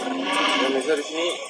Dan bisa di sini sini.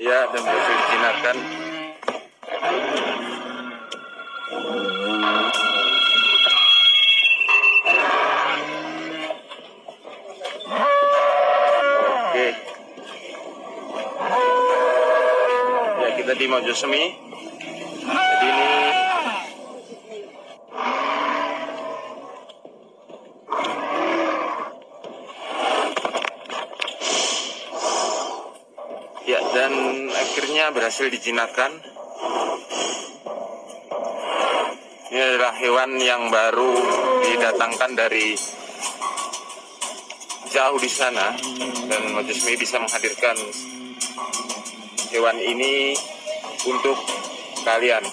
Ya, dan berhasil dijinakkan. Oke. Ya, kita di Mojosemi. Jadi ini ya, dan akhirnya berhasil dijinakkan. Ini adalah hewan yang baru didatangkan dari jauh di sana, dan Mojosemi bisa menghadirkan hewan ini untuk kalian.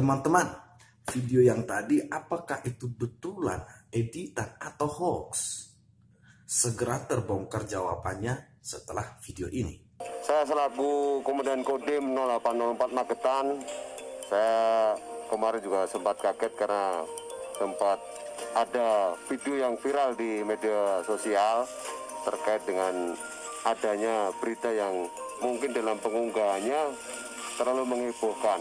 Teman-teman, video yang tadi apakah itu betulan, editan, atau hoax? Segera terbongkar jawabannya setelah video ini. Saya selaku Komandan Kodim 0804 Magetan, saya kemarin juga sempat kaget karena sempat ada video yang viral di media sosial terkait dengan adanya berita yang mungkin dalam pengunggahannya terlalu menghebohkan.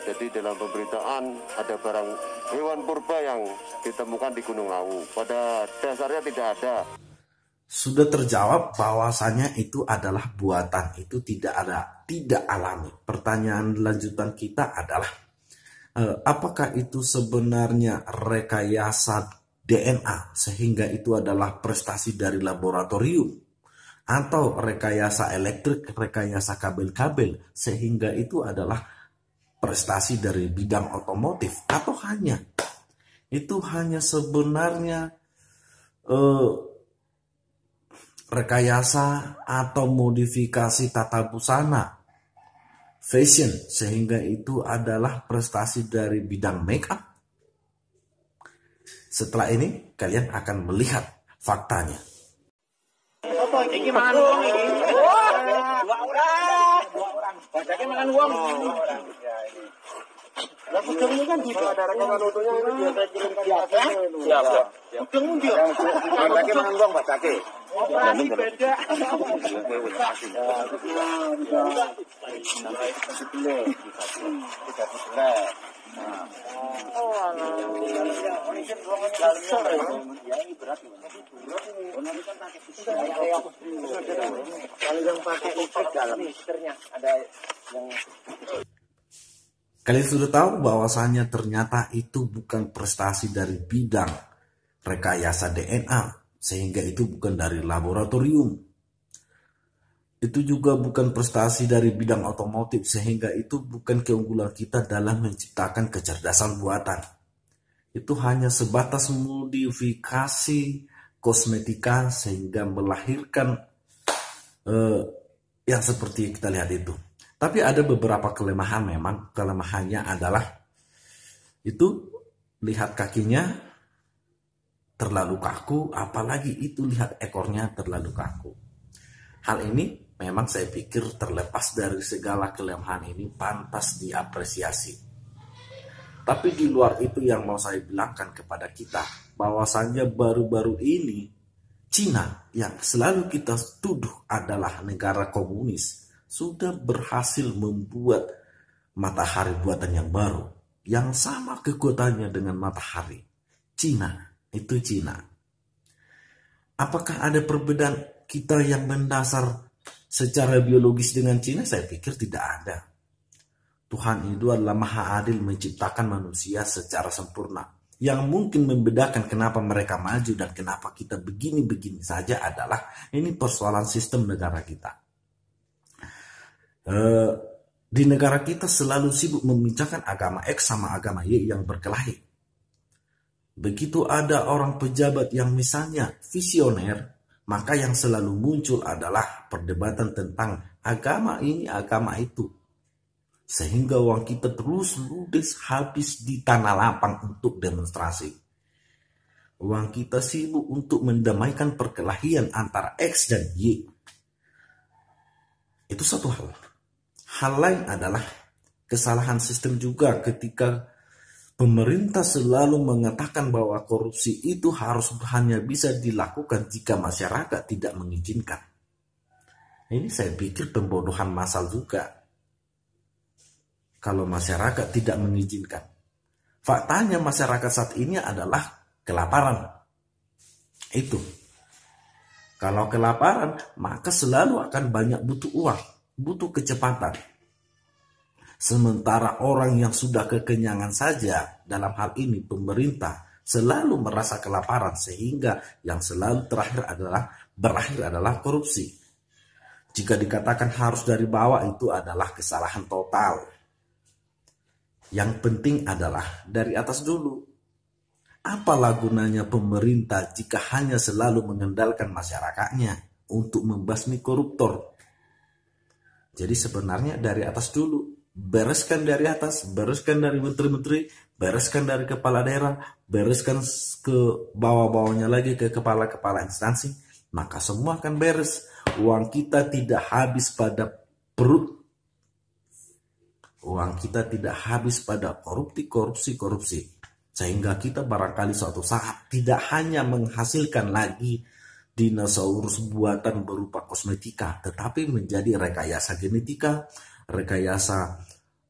Jadi dalam pemberitaan ada barang hewan purba yang ditemukan di Gunung Lawu. Pada dasarnya tidak ada. sudah terjawab bahwasanya itu adalah buatan, itu tidak alami. Pertanyaan lanjutan kita adalah apakah itu sebenarnya rekayasa DNA sehingga itu adalah prestasi dari laboratorium, atau rekayasa elektrik, rekayasa kabel-kabel sehingga itu adalah prestasi dari bidang otomotif, atau itu hanya sebenarnya rekayasa atau modifikasi tata busana, fashion, sehingga itu adalah prestasi dari bidang make up. Setelah ini kalian akan melihat faktanya. Kalian sudah tahu bahwasanya ternyata itu bukan prestasi dari bidang rekayasa DNA, sehingga itu bukan dari laboratorium. Itu juga bukan prestasi dari bidang otomotif, sehingga itu bukan keunggulan kita dalam menciptakan kecerdasan buatan. Itu hanya sebatas modifikasi kosmetika sehingga melahirkan yang seperti kita lihat itu. Tapi ada beberapa kelemahan, memang kelemahannya adalah itu lihat kakinya terlalu kaku, apalagi itu lihat ekornya terlalu kaku. Hal ini memang saya pikir terlepas dari segala kelemahan ini pantas diapresiasi. Tapi di luar itu yang mau saya bilangkan kepada kita, bahwasannya baru-baru ini Cina yang selalu kita tuduh adalah negara komunis sudah berhasil membuat matahari buatan yang baru yang sama kekuatannya dengan matahari. Cina. Apakah ada perbedaan kita yang mendasar secara biologis dengan Cina? Saya pikir tidak ada. Tuhan itu adalah maha adil menciptakan manusia secara sempurna. Yang mungkin membedakan kenapa mereka maju dan kenapa kita begini-begini saja adalah ini persoalan sistem negara kita. Di negara kita selalu sibuk membincangkan agama X sama agama Y yang berkelahi. Begitu ada orang pejabat yang misalnya visioner, maka yang selalu muncul adalah perdebatan tentang agama ini, agama itu. Sehingga uang kita terus ludes habis di tanah lapang untuk demonstrasi. Uang kita sibuk untuk mendamaikan perkelahian antara X dan Y. Itu satu hal. Hal lain adalah kesalahan sistem juga ketika pemerintah selalu mengatakan bahwa korupsi itu harus hanya bisa dilakukan jika masyarakat tidak mengizinkan. Ini saya pikir pembodohan massal juga. Kalau masyarakat tidak mengizinkan. Faktanya masyarakat saat ini adalah kelaparan. Itu. Kalau kelaparan, maka selalu akan banyak butuh uang. Butuh kecepatan. Sementara orang yang sudah kekenyangan saja, dalam hal ini pemerintah, selalu merasa kelaparan sehingga yang selalu berakhir adalah korupsi. Jika dikatakan harus dari bawah, itu adalah kesalahan total. Yang penting adalah dari atas dulu. Apalah gunanya pemerintah jika hanya selalu mengendalikan masyarakatnya untuk membasmi koruptor? Jadi sebenarnya dari atas dulu, bereskan dari atas, bereskan dari menteri-menteri, bereskan dari kepala daerah, bereskan ke bawah-bawahnya lagi ke kepala-kepala instansi, maka semua akan beres. Uang kita tidak habis pada perut, uang kita tidak habis pada korupsi, sehingga kita barangkali suatu saat tidak hanya menghasilkan lagi dinosaurus buatan berupa kosmetika, tetapi menjadi rekayasa genetika, rekayasa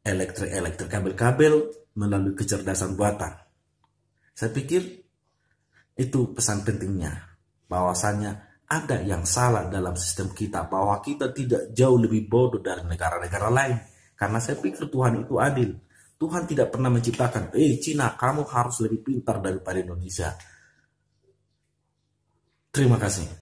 elektrik kabel-kabel melalui kecerdasan buatan. Saya pikir itu pesan pentingnya, bahwasanya ada yang salah dalam sistem kita, bahwa kita tidak jauh lebih bodoh dari negara-negara lain. Karena saya pikir Tuhan itu adil. Tuhan tidak pernah menciptakan, Cina, kamu harus lebih pintar daripada Indonesia. Terima kasih.